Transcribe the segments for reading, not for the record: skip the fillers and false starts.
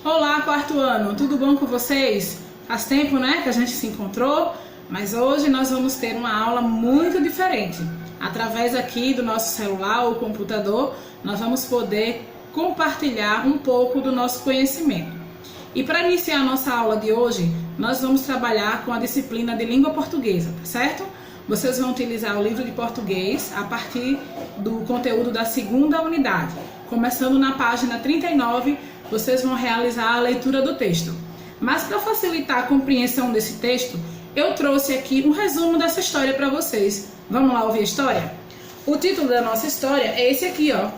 Olá, quarto ano, tudo bom com vocês? Faz tempo, né, que a gente se encontrou, mas hoje nós vamos ter uma aula muito diferente. Através aqui do nosso celular ou computador, nós vamos poder compartilhar um pouco do nosso conhecimento. E para iniciar a nossa aula de hoje, nós vamos trabalhar com a disciplina de língua portuguesa, tá certo? Vocês vão utilizar o livro de português a partir do conteúdo da segunda unidade. Começando na página 39, vocês vão realizar a leitura do texto. Mas para facilitar a compreensão desse texto, eu trouxe aqui um resumo dessa história para vocês. Vamos lá ouvir a história? O título da nossa história é esse aqui, ó.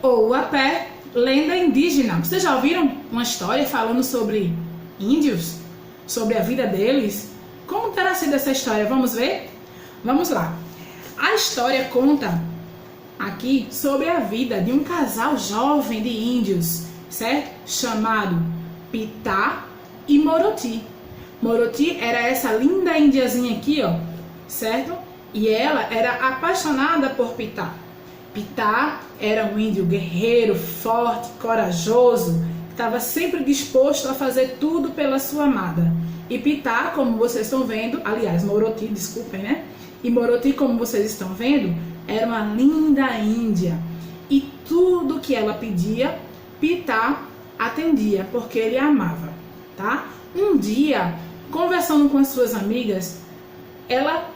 Ou a Pé, lenda indígena. Vocês já ouviram uma história falando sobre índios? Sobre a vida deles? Como terá sido essa história? Vamos ver? Vamos lá. A história conta aqui sobre a vida de um casal jovem de índios, certo? Chamado Pitá e Moroti. Moroti era essa linda indiazinha aqui, ó, certo? E ela era apaixonada por Pitá. Pitá era um índio guerreiro, forte, corajoso, que estava sempre disposto a fazer tudo pela sua amada. E Pitá, como vocês estão vendo, aliás, Moroti, desculpem, né? E Moroti, como vocês estão vendo, era uma linda índia. E tudo que ela pedia, Pitá atendia, porque ele a amava, tá? Um dia, conversando com as suas amigas, ela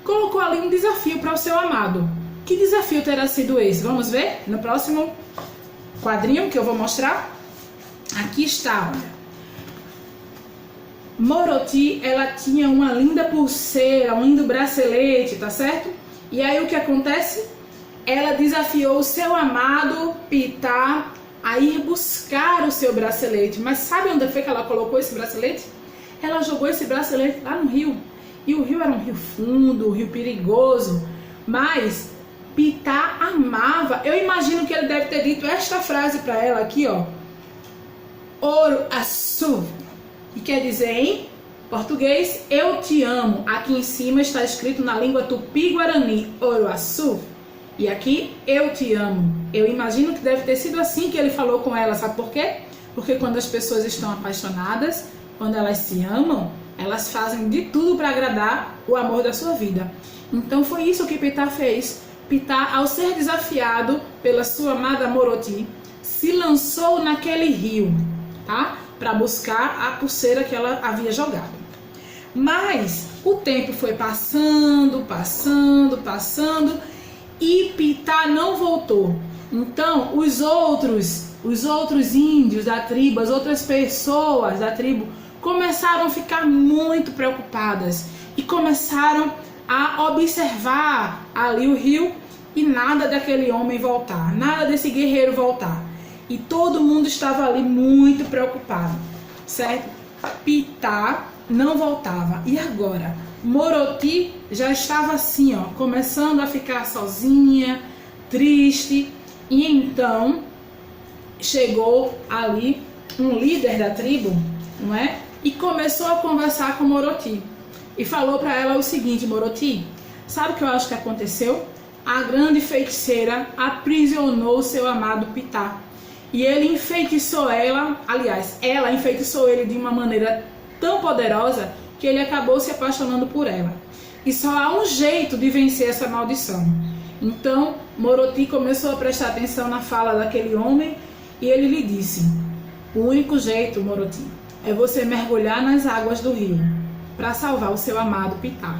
colocou ali um desafio para o seu amado. Que desafio terá sido esse? Vamos ver no próximo quadrinho que eu vou mostrar? Aqui está, olha. Moroti, ela tinha uma linda pulseira, um lindo bracelete, tá certo? E aí o que acontece? Ela desafiou o seu amado Pitá a ir buscar o seu bracelete. Mas sabe onde foi que ela colocou esse bracelete? Ela jogou esse bracelete lá no rio. E o rio era um rio fundo, um rio perigoso. Mas Pitá amava. Eu imagino que ele deve ter dito esta frase para ela aqui, ó. Ouro azul. E quer dizer em português, eu te amo. Aqui em cima está escrito na língua tupi-guarani, Oroaçu. E aqui, eu te amo. Eu imagino que deve ter sido assim que ele falou com ela, sabe por quê? Porque quando as pessoas estão apaixonadas, quando elas se amam, elas fazem de tudo para agradar o amor da sua vida. Então foi isso que Pitá fez. Pitá, ao ser desafiado pela sua amada Moroti, se lançou naquele rio, tá? Para buscar a pulseira que ela havia jogado. Mas o tempo foi passando e Pitá não voltou. Então os outros índios da tribo, as outras pessoas da tribo começaram a ficar muito preocupadas e começaram a observar ali o rio e nada daquele homem voltar, nada desse guerreiro voltar. E todo mundo estava ali muito preocupado, certo? Pitá não voltava. E agora? Moroti já estava assim, ó, começando a ficar sozinha, triste. E então chegou ali um líder da tribo, não é? E começou a conversar com Moroti. E falou para ela o seguinte: Moroti, sabe o que eu acho que aconteceu? A grande feiticeira aprisionou seu amado Pitá. E ele enfeitiçou ela, aliás, ela enfeitiçou ele de uma maneira tão poderosa que ele acabou se apaixonando por ela. E só há um jeito de vencer essa maldição. Então, Moroti começou a prestar atenção na fala daquele homem e ele lhe disse: o único jeito, Moroti, é você mergulhar nas águas do rio para salvar o seu amado Pitá.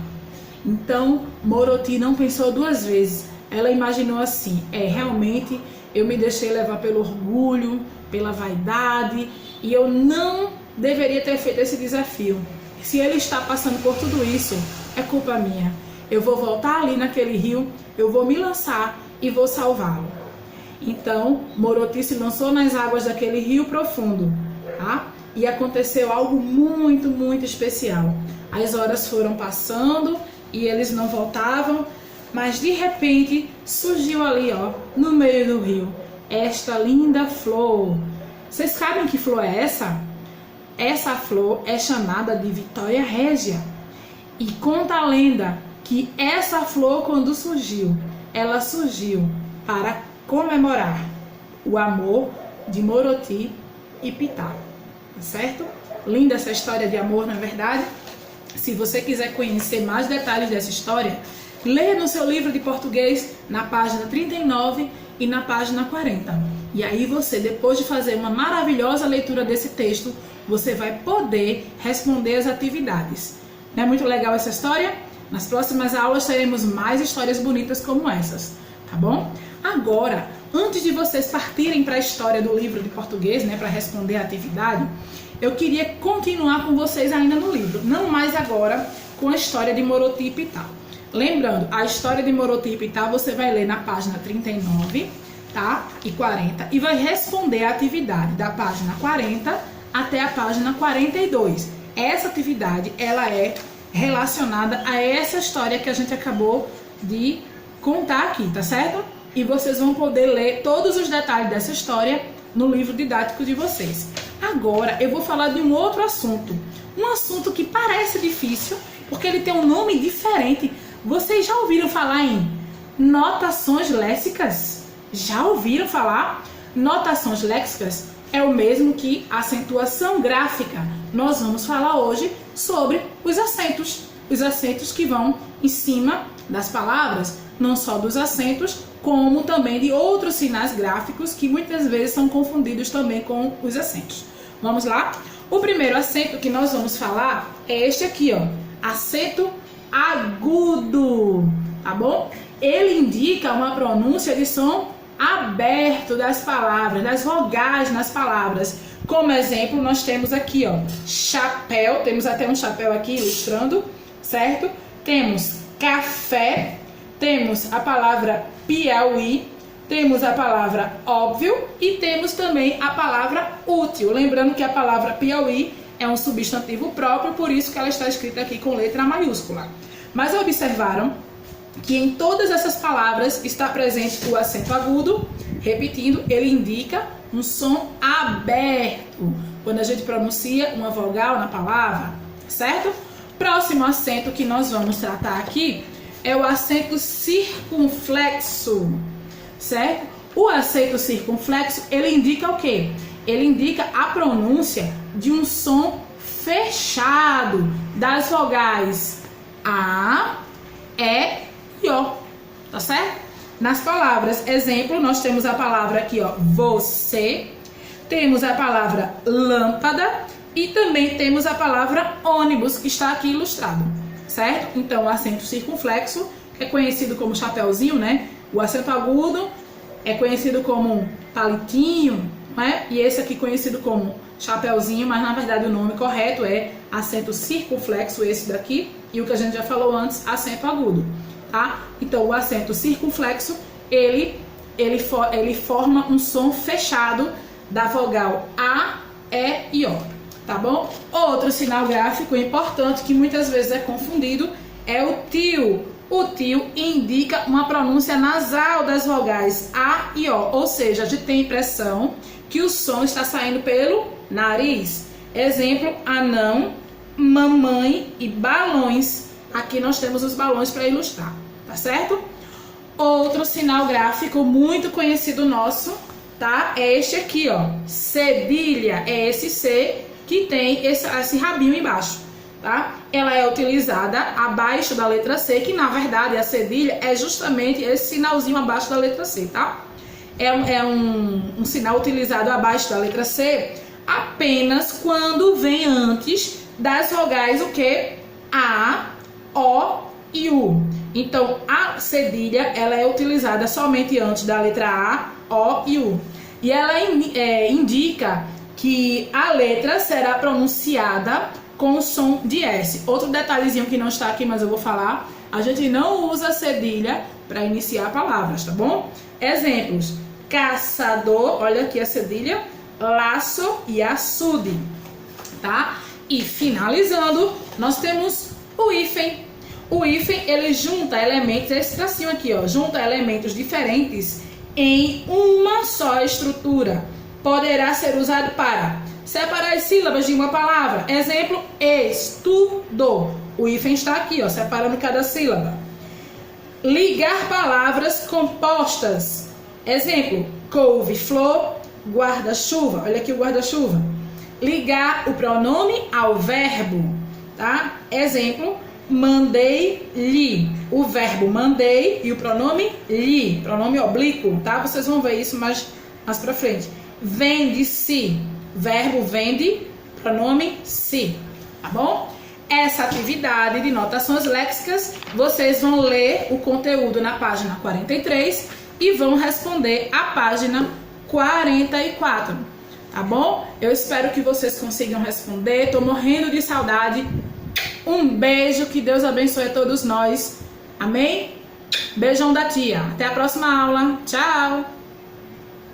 Então, Moroti não pensou duas vezes. Ela imaginou assim: realmente eu me deixei levar pelo orgulho, pela vaidade, e eu não deveria ter feito esse desafio. Se ele está passando por tudo isso, é culpa minha. Eu vou voltar ali naquele rio, eu vou me lançar e vou salvá-lo. Então, Moroti se lançou nas águas daquele rio profundo, tá? E aconteceu algo muito, muito especial. As horas foram passando e eles não voltavam. Mas de repente surgiu ali, ó, no meio do rio, esta linda flor. Vocês sabem que flor é essa? Essa flor é chamada de Vitória Régia. E conta a lenda que essa flor, quando surgiu, ela surgiu para comemorar o amor de Moroti e Pitá, tá certo? Linda essa história de amor, não é verdade? Se você quiser conhecer mais detalhes dessa história, leia no seu livro de português na página 39 e na página 40. E aí você, depois de fazer uma maravilhosa leitura desse texto, você vai poder responder as atividades. Não é muito legal essa história? Nas próximas aulas teremos mais histórias bonitas como essas, tá bom? Agora, antes de vocês partirem para a história do livro de português, né, para responder a atividade, eu queria continuar com vocês ainda no livro, não mais agora com a história de Moroti e Pitá. Lembrando, a história de Moroti e Pitá você vai ler na página 39, tá? E 40 e vai responder a atividade da página 40 até a página 42. Essa atividade, ela é relacionada a essa história que a gente acabou de contar aqui, tá certo? E vocês vão poder ler todos os detalhes dessa história no livro didático de vocês. Agora eu vou falar de um outro assunto. Um assunto que parece difícil, porque ele tem um nome diferente. Vocês já ouviram falar em notações léxicas? Já ouviram falar? Notações léxicas é o mesmo que acentuação gráfica. Nós vamos falar hoje sobre os acentos que vão em cima das palavras, não só dos acentos, como também de outros sinais gráficos que muitas vezes são confundidos também com os acentos. Vamos lá? O primeiro acento que nós vamos falar é este aqui, ó, acento agudo, tá bom? Ele indica uma pronúncia de som aberto das palavras, das vogais nas palavras. Como exemplo, nós temos aqui, ó, chapéu, temos até um chapéu aqui ilustrando, certo? Temos café, temos a palavra Piauí, temos a palavra óbvio e temos também a palavra útil. Lembrando que a palavra Piauí é um substantivo próprio, por isso que ela está escrita aqui com letra maiúscula. Mas observaram que em todas essas palavras está presente o acento agudo. Repetindo, ele indica um som aberto quando a gente pronuncia uma vogal na palavra, certo? Próximo acento que nós vamos tratar aqui é o acento circunflexo, certo? O acento circunflexo, ele indica o quê? Ele indica a pronúncia de um som fechado das vogais A, E e O, tá certo? Nas palavras, exemplo, nós temos a palavra aqui, ó, você, temos a palavra lâmpada e também temos a palavra ônibus, que está aqui ilustrado, certo? Então, o acento circunflexo, que é conhecido como chapéuzinho, né? O acento agudo é conhecido como palitinho, né? E esse aqui conhecido como chapéuzinho, mas na verdade o nome correto é acento circunflexo, esse daqui, e o que a gente já falou antes, acento agudo, tá? Então, o acento circunflexo, ele forma um som fechado da vogal A, E e O, tá bom? Outro sinal gráfico importante que muitas vezes é confundido é o tio. O tio indica uma pronúncia nasal das vogais A e O, ou seja, a gente tem a impressão que o som está saindo pelo nariz. Exemplo, anão, mamãe e balões. Aqui nós temos os balões para ilustrar, tá certo? Outro sinal gráfico muito conhecido nosso, tá? É este aqui, ó, cedilha. É esse C que tem esse rabinho embaixo, tá? Ela é utilizada abaixo da letra C, que na verdade a cedilha é justamente esse sinalzinho abaixo da letra C, tá? É um sinal utilizado abaixo da letra C apenas quando vem antes das vogais o que? A, O e U. Então, a cedilha, ela é utilizada somente antes da letra A, O e U. E ela indica que a letra será pronunciada com o som de S. Outro detalhezinho que não está aqui, mas eu vou falar, a gente não usa cedilha para iniciar palavras, tá bom? Exemplos, caçador, olha aqui a cedilha, laço e açude, tá? E finalizando, nós temos o hífen. O hífen, ele junta elementos, esse tracinho aqui, ó, junta elementos diferentes em uma só estrutura. Poderá ser usado para separar as sílabas de uma palavra. Exemplo, estudou. O hífen está aqui, ó, separando cada sílaba. Ligar palavras compostas. Exemplo, couve-flor, guarda-chuva. Olha aqui o guarda-chuva. Ligar o pronome ao verbo, tá? Exemplo, mandei-lhe. O verbo mandei e o pronome lhe, pronome oblíquo, tá? Vocês vão ver isso mais pra frente. Vende-se, verbo vende, pronome se, tá bom? Essa atividade de notações léxicas, vocês vão ler o conteúdo na página 43 e vão responder a página 44, tá bom? Eu espero que vocês consigam responder, tô morrendo de saudade. Um beijo, que Deus abençoe a todos nós, amém? Beijão da tia, até a próxima aula, tchau!